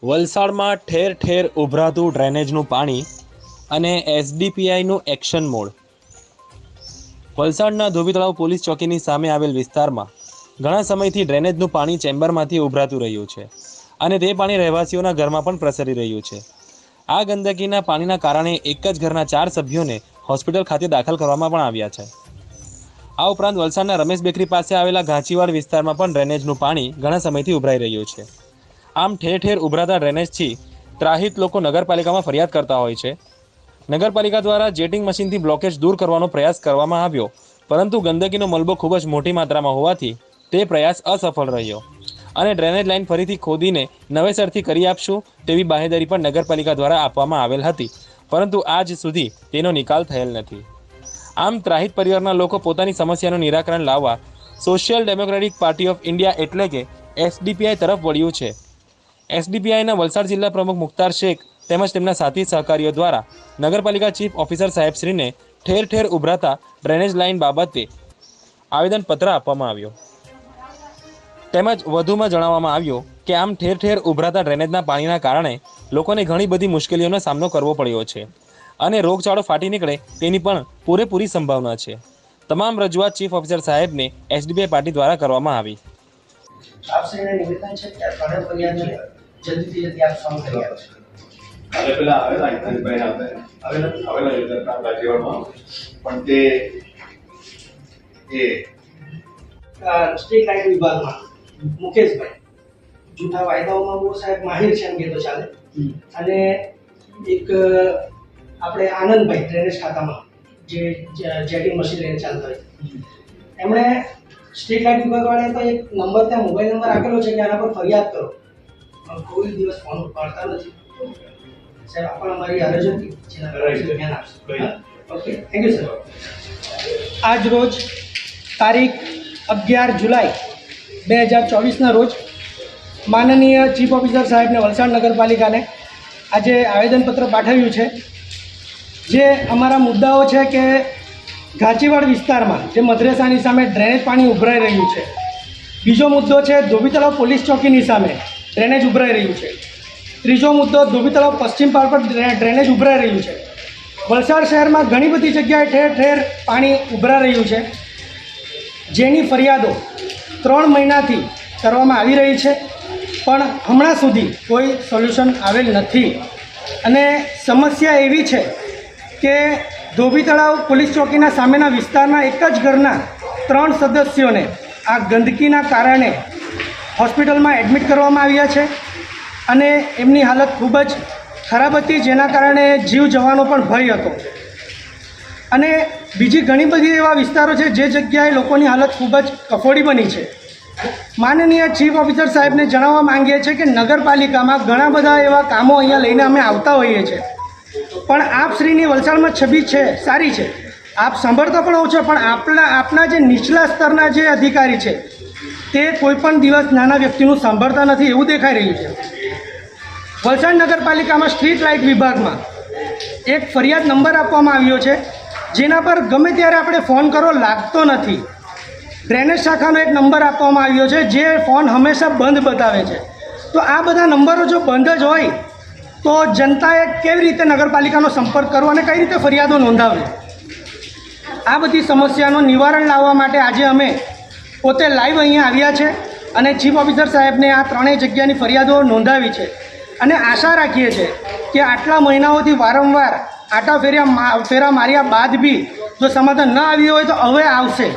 વલસાડમાં ઠેર ઠેર ઉભરાતું ડ્રેનેજનું પાણી અને એસડીપીઆઈનું એક્શન મોડ. વલસાડના ધોબી તળાવ પોલીસ ચોકીની સામે આવેલ વિસ્તારમાં ઘણા સમયથી ડ્રેનેજનું પાણી ચેમ્બરમાંથી ઉભરાતું રહ્યું છે અને તે પાણી રહેવાસીઓના ઘરમાં પણ પ્રસરી રહ્યું છે. આ ગંદકીના પાણીના કારણે એક જ ઘરના 4 સભ્યોને હોસ્પિટલ ખાતે દાખલ કરવામાં પણ આવ્યા છે. આ ઉપરાંત વલસાડના રમેશ બેકરી પાસે આવેલા ઘાંચીવાડ વિસ્તારમાં પણ ડ્રેનેજનું પાણી ઘણા સમયથી ઉભરાઈ રહ્યું છે. આમ ઠેર ઠેર ઉભરાતા ડ્રેનેજથી ત્રાહિત લોકો નગરપાલિકામાં ફરિયાદ કરતા હોય છે. નગરપાલિકા દ્વારા જેટિંગ મશીનથી બ્લોકેજ દૂર કરવાનો પ્રયાસ કરવામાં આવ્યો, પરંતુ ગંદકીનો મલબો ખૂબ જ મોટી માત્રામાં હોવાથી તે પ્રયાસ અસફળ રહ્યો અને ડ્રેનેજ લાઇન ફરીથી ખોદીને નવેસરથી કરી આપશું તેવી બાહેધરી પણ નગરપાલિકા દ્વારા આપવામાં આવેલ હતી, પરંતુ આજ સુધી તેનો નિકાલ થયેલ નથી. આમ ત્રાહિત પરિવારના લોકો પોતાની સમસ્યાનું નિરાકરણ લાવવા social democratic party of India એટલે કે એસડીપીઆઈ તરફ વળ્યું છે. એસડીપીઆઈના વલસાડ જિલ્લા પ્રમુખ મુખ્તાર શેખ તેમજ તેમના સાથી સહકારીઓ દ્વારા નગરપાલિકા ચીફ ઓફિસર સાહેબશ્રીને ઠેર ઠેર ઉભરાતા ડ્રેનેજ લાઇન બાબતે આવેદનપત્ર આપવામાં આવ્યો. તેમજ વધુમાં જણાવવામાં આવ્યું કે આમ ઠેર ઠેર ઉભરાતા ડ્રેનેજના પાણીના કારણે લોકોને ઘણી બધી મુશ્કેલીઓનો સામનો કરવો પડ્યો છે અને રોગચાળો ફાટી નીકળે તેની પણ પૂરેપૂરી સંભાવના છે. તમામ રજૂઆત ચીફ ઓફિસર સાહેબને એસડીપીઆઈ પાર્ટી દ્વારા કરવામાં આવી. આપશ્રીને નિવેદન છે કે ઘણા ફરિયાદો જલ્દીથી જલ્દી આપ સોલ્વ કરી આપશો. હવે પેલા આવેલા ઇન્દ્રભાઈ આવેલા યોજના રાજ્યમાં પણ તે સ્ટ્રીટ લાઇટ વિભાગમાં મુકેશભાઈ જૂઠા વાયદાઓમાં બહુ સાહેબ માહિર છે એમ કહેતો ચાલે. અને એક આપણે આનંદભાઈ ડ્રેનેજ ખાતામાં જે જેટિંગ મશીન લઈને ચાલતા હોય, એમણે સ્ટ્રીટ લાઇટ વિભાગવાળાએ તો એક નંબર ત્યાં મોબાઈલ નંબર આપેલો છે કે આના પર ફરિયાદ કરો, પણ કોઈ દિવસ ફોન ઉપાડતા નથી. સાહેબ આપણે અમારી અરજ હતી જેના પર ધ્યાન આપશો. Okay, thank you sir. આજ રોજ તારીખ 11 જુલાઈ 2024ના રોજ માનનીય ચીફ ઓફિસર સાહેબને વલસાડ નગરપાલિકાને આજે આવેદનપત્ર પાઠવ્યું છે. જે અમારા મુદ્દાઓ છે કે ઘાંચીવાડ વિસ્તારમાં જે મદ્રેસાની સામે ડ્રેનેજ પાણી ઉભરાઈ રહ્યું છે. બીજો મુદ્દો છે ધોબી તળાવ પોલીસ ચોકીની સામે ડ્રેનેજ ઉભરાઈ રહ્યું છે. ત્રીજો મુદ્દો ધોબી તળાવ પશ્ચિમ પાળ પર ડ્રેનેજ ઉભરાઈ રહ્યું છે. વલસાડ શહેરમાં ઘણી બધી જગ્યાએ ઠેર ઠેર પાણી ઉભરા રહ્યું છે, જેની ફરિયાદો 3 મહિનાથી કરવામાં આવી રહી છે, પણ હમણાં સુધી કોઈ સોલ્યુશન આવેલ નથી. અને સમસ્યા એવી છે કે ધોબી તળાવ પોલીસ ચોકીના સામેના વિસ્તારના એક જ ઘરના 3 સદસ્યોને આ ગંદકીના કારણે હોસ્પિટલમાં એડમિટ કરવામાં આવ્યા છે અને એમની હાલત ખૂબ જ ખરાબ હતી, જેના કારણે જીવ જવાનો પણ ભય હતો. અને બીજી ઘણી બધી એવા વિસ્તારો છે જે જગ્યાએ લોકોની હાલત ખૂબ જ કફોડી બની છે. માનનીય ચીફ ઓફિસર સાહેબને જણાવવા માંગીએ છીએ કે નગરપાલિકામાં ઘણા બધા એવા કામો અહીંયા લઈને અમે આવતા હોઈએ છીએ, પણ આપશ્રીની વલસાડમાં છબી છે, સારી છે, આપ સાંભળતા પણ હોવ છો, પણ આપના જે નીચલા સ્તરના જે અધિકારી છે તે કોઈ પણ દિવસ નાના વ્યક્તિનું સાંભળતા નથી એવું દેખાઈ રહ્યું છે. વલસાડ નગરપાલિકામાં સ્ટ્રીટ લાઇટ વિભાગમાં એક ફરિયાદ નંબર આપવામાં આવ્યો છે, જેના પર ગમે ત્યારે આપણે ફોન કરો લાગતો નથી. ડ્રેનેજ શાખાનો એક નંબર આપવામાં આવ્યો છે જે ફોન હંમેશા બંધ બતાવે છે. તો આ બધા નંબરો જો બંધ જ હોય તો જનતાએ કેવી રીતે નગરપાલિકાનો સંપર્ક કરવો અને કઈ રીતે ફરિયાદો નોંધાવવી? આ બધી સમસ્યાનું નિવારણ લાવવા માટે આજે અમે પોતે લાઈવ અહીંયા આવ્યા છે અને ચીફ ઓફિસર સાહેબને આ 3 જગ્યાની ફરિયાદો નોંધાવી છે. અને આશા રાખીએ છીએ કે આટલા મહિનાઓથી વારંવાર આટા ફેરા માર્યા બાદ બી જો સમાધાન ન આવ્યું હોય તો હવે આવશે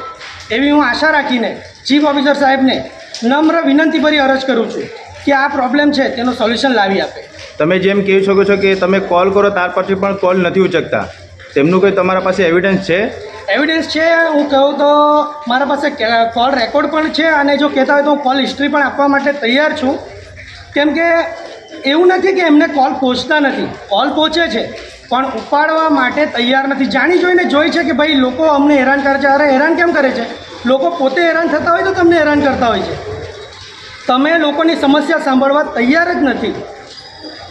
એવી હું આશા રાખીને ચીફ ઓફિસર સાહેબને નમ્ર વિનંતીભરી અરજ કરું છું કે આ પ્રોબ્લેમ છે તેનું સોલ્યુશન લાવી આપે. તમે જેમ કહી શકો છો કે તમે કોલ કરો ત્યાર પછી પણ કોલ નથી ઉચકતા, તેમનું કોઈ તમારા પાસે એવિડન્સ છે? એવિડન્સ છે, હું કહું તો મારા પાસે કોલ રેકોર્ડ પણ છે અને જો કહેતા હોય તો હું કોલ હિસ્ટ્રી પણ આપવા માટે તૈયાર છું. કેમ કે એવું નથી કે એમને કોલ પહોંચતા નથી, કોલ પહોંચે છે પણ ઉપાડવા માટે તૈયાર નથી. જાણી જોઈને જોઈ છે કે ભાઈ લોકો અમને હેરાન કરે છે. અરે હેરાન કેમ કરે છે? લોકો પોતે હેરાન થતા હોય તો તમને હેરાન કરતા હોય છે. તમે લોકોની સમસ્યા સાંભળવા તૈયાર જ નથી.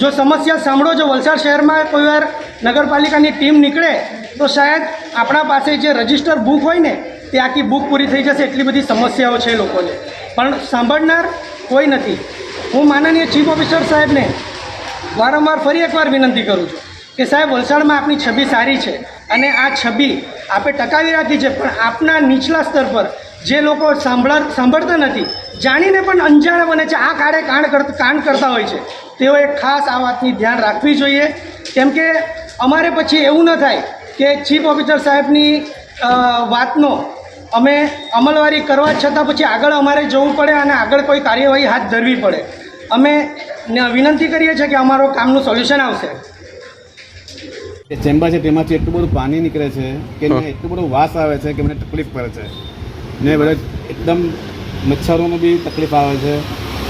જો સમસ્યા સાંભળો, જો વલસાડ શહેરમાં કોઈ વાર નગરપાલિકાની ટીમ નીકળે તો શાયદ આપણા પાસે જે રજિસ્ટર બુક હોય ને તે આખી બુક પૂરી થઈ જશે, એટલી બધી સમસ્યાઓ છે લોકોને, પણ સાંભળનાર કોઈ નથી. હું માનનીય ચીફ ઓફિસર સાહેબને વારંવાર ફરી એકવાર વિનંતી કરું છું કે સાહેબ વલસાડમાં આપની છબી સારી છે અને આ છબી આપણે ટકાવી રાખી છે, પણ આપના નીચલા સ્તર પર જે લોકો સાંભળતા નથી, જાણીને પણ અંજાણા બને છે, આ કાંડ કરતા હોય છે, તેઓએ ખાસ આ વાતની ધ્યાન રાખવી જોઈએ. કેમ કે અમારે પછી એવું ન થાય કે ચીફ ઓફિસર સાહેબની વાતનો અમે અમલવારી કરવા છતાં પછી આગળ અમારે જવું પડે અને આગળ કોઈ કાર્યવાહી હાથ ધરવી પડે. અમે વિનંતી કરીએ છીએ કે અમારો કામનું સોલ્યુશન આવશે. જે ચેમ્બર છે તેમાંથી એટલું બધું પાણી નીકળે છે કે એટલું બધું વાસ આવે છે કે મને તકલીફ પડે છે ને બધા એકદમ મચ્છરોનો બી તકલીફ આવે છે.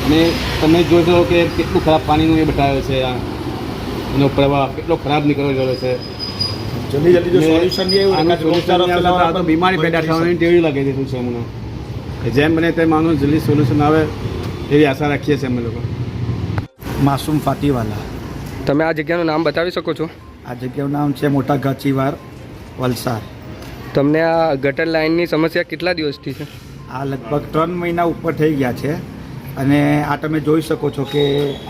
અને તમે જોશો કે કેટલું ખરાબ પાણીનું એ બતાવે છે, એનો પ્રવાહ કેટલો ખરાબ નીકળી રહ્યો છે. જલ્દી જો સોલ્યુશન તો બીમારી પેદા થવાની તેવી લાગે છે શું છે અમને, કે જેમ બને તેમ આનું જલ્દી સોલ્યુશન આવે એવી આશા રાખીએ છીએ અમે લોકો. માસૂમ ફાટીવાલા. તમે આ જગ્યાનું નામ બતાવી શકો છો? આ જગ્યાનું નામ છે મોટા ગાચીવાર, વલસાડ. તમને આ ગટર લાઇનની સમસ્યા કેટલા દિવસથી છે? આ લગભગ 3 મહિના ઉપર થઈ ગયા છે અને આ તમે જોઈ શકો છો કે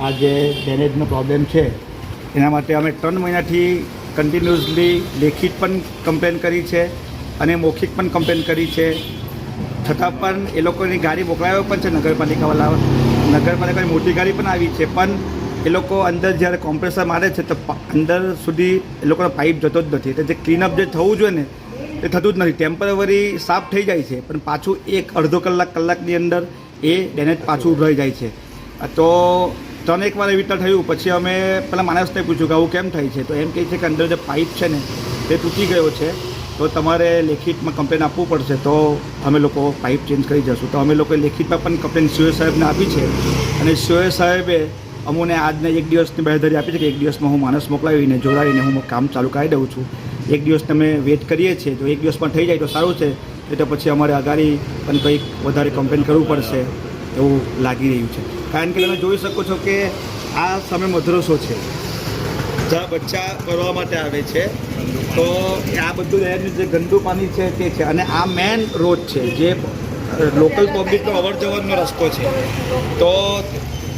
આ જે ડ્રેનેજનો પ્રોબ્લેમ છે એના માટે અમે 3 મહિનાથી કન્ટિન્યુઅસલી લેખિત પણ કમ્પ્લેન કરી છે અને મૌખિક પણ કમ્પ્લેન કરી છે, છતાં પણ એ લોકોની ગાડી મોકલાવ્યો પણ છે નગરપાલિકાની મોટી ગાડી પણ આવી છે, પણ એ લોકો અંદર જ્યારે કોમ્પ્રેસર મારે છે તો અંદર સુધી એ લોકોનો પાઇપ જતો જ નથી. એટલે જે ક્લીનઅપ જે થવું જોઈએ ને એ થતું જ નથી. ટેમ્પરરી સાફ થઈ જાય છે પણ પાછું અડધો કલાકની અંદર એ ડેમેજ પાછું ઉભરાઈ જાય છે. તો 3 વાર એવી રીતે થયું. પછી અમે પેલા માણસને પૂછ્યું કે આવું કેમ થાય છે, તો એમ કહે છે કે અંદર જે પાઇપ છે ને તે તૂટી ગયો છે, તો તમારે લેખિતમાં કમ્પ્લેન આપવું પડશે, તો અમે લોકો પાઇપ ચેન્જ કરી જશું. તો અમે લોકોએ લેખિતમાં પણ કમ્પ્લેન સીઓ સાહેબને આપી છે અને સીઓ સાહેબે અમને આજને 1 દિવસની બાહેધરી આપી છે કે 1 દિવસમાં હું માણસ મોકલાવીને જોડાવીને હું કામ ચાલુ કરી દઉં છું. 1 દિવસને અમે વેઇટ કરીએ છીએ. જો 1 દિવસમાં થઈ જાય તો સારું છે, એ તો પછી અમારે અગાડી પણ કંઈક વધારે કમ્પ્લેન કરવું પડશે એવું લાગી રહ્યું છે. કારણ કે તમે જોઈ શકો છો કે આ સામે મદ્રસો છે જ્યાં બચ્ચા ભરવા માટે આવે છે, તો આ બધું જે ગંદુ પાણી છે તે છે. અને આ મેન રોડ છે જે લોકલ પબ્લિકનો અવર જવરનો રસ્તો છે, તો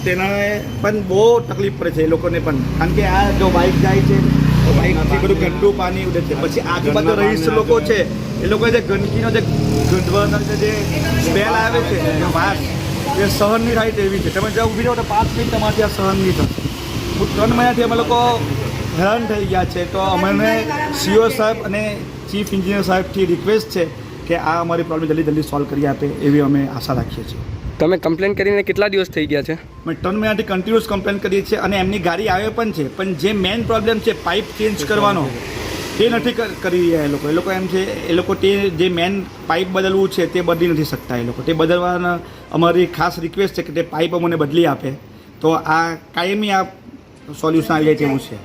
તેના પણ બહુ તકલીફ પડે છે એ લોકોને પણ. કારણ કે આ જો બાઇક જાય છે તો બાઇકથી બધું ગંદુ પાણી ઉડે છે. પછી આજુબાજુ રહીશ લોકો છે એ લોકો જે ગંદકીનો જે ગંદવાનો જે સ્મેલ આવે છે એ વાસ એ સહન નહીં થાય તેવી છે. તમે જ્યાં ઊભી રહો તો 5 મિનિટ તમારાથી આ સહન નહીં થશે. 3 મહિનાથી અમે લોકો હેરાન થઈ ગયા છે. તો અમને સીઓ સાહેબ અને ચીફ એન્જિનિયર સાહેબથી રિક્વેસ્ટ છે કે આ અમારી પ્રોબ્લેમ જલ્દી સોલ્વ કરી આપે એવી અમે આશા રાખીએ છીએ. તમે કમ્પ્લેન કરીને કેટલા દિવસ થઈ ગયા છે? અમે 3 મહિનાથી કન્ટિન્યુઅસ કમ્પ્લેન કરીએ છીએ અને એમની ગાડી આવે પણ છે, પણ જે મેઇન પ્રોબ્લેમ છે પાઇપ ચેન્જ કરવાનો તે નથી કરી રહ્યા એ લોકો એમ છે એ લોકો તે જે મેઇન પાઇપ બદલવું છે તે બદલી નથી શકતા. એ લોકો તે બદલવાના અમારી ખાસ રિક્વેસ્ટ છે કે તે પાઇપ અમને બદલી આપે તો આ કાયમી આ સોલ્યુશન આવી જાય તેવું છે.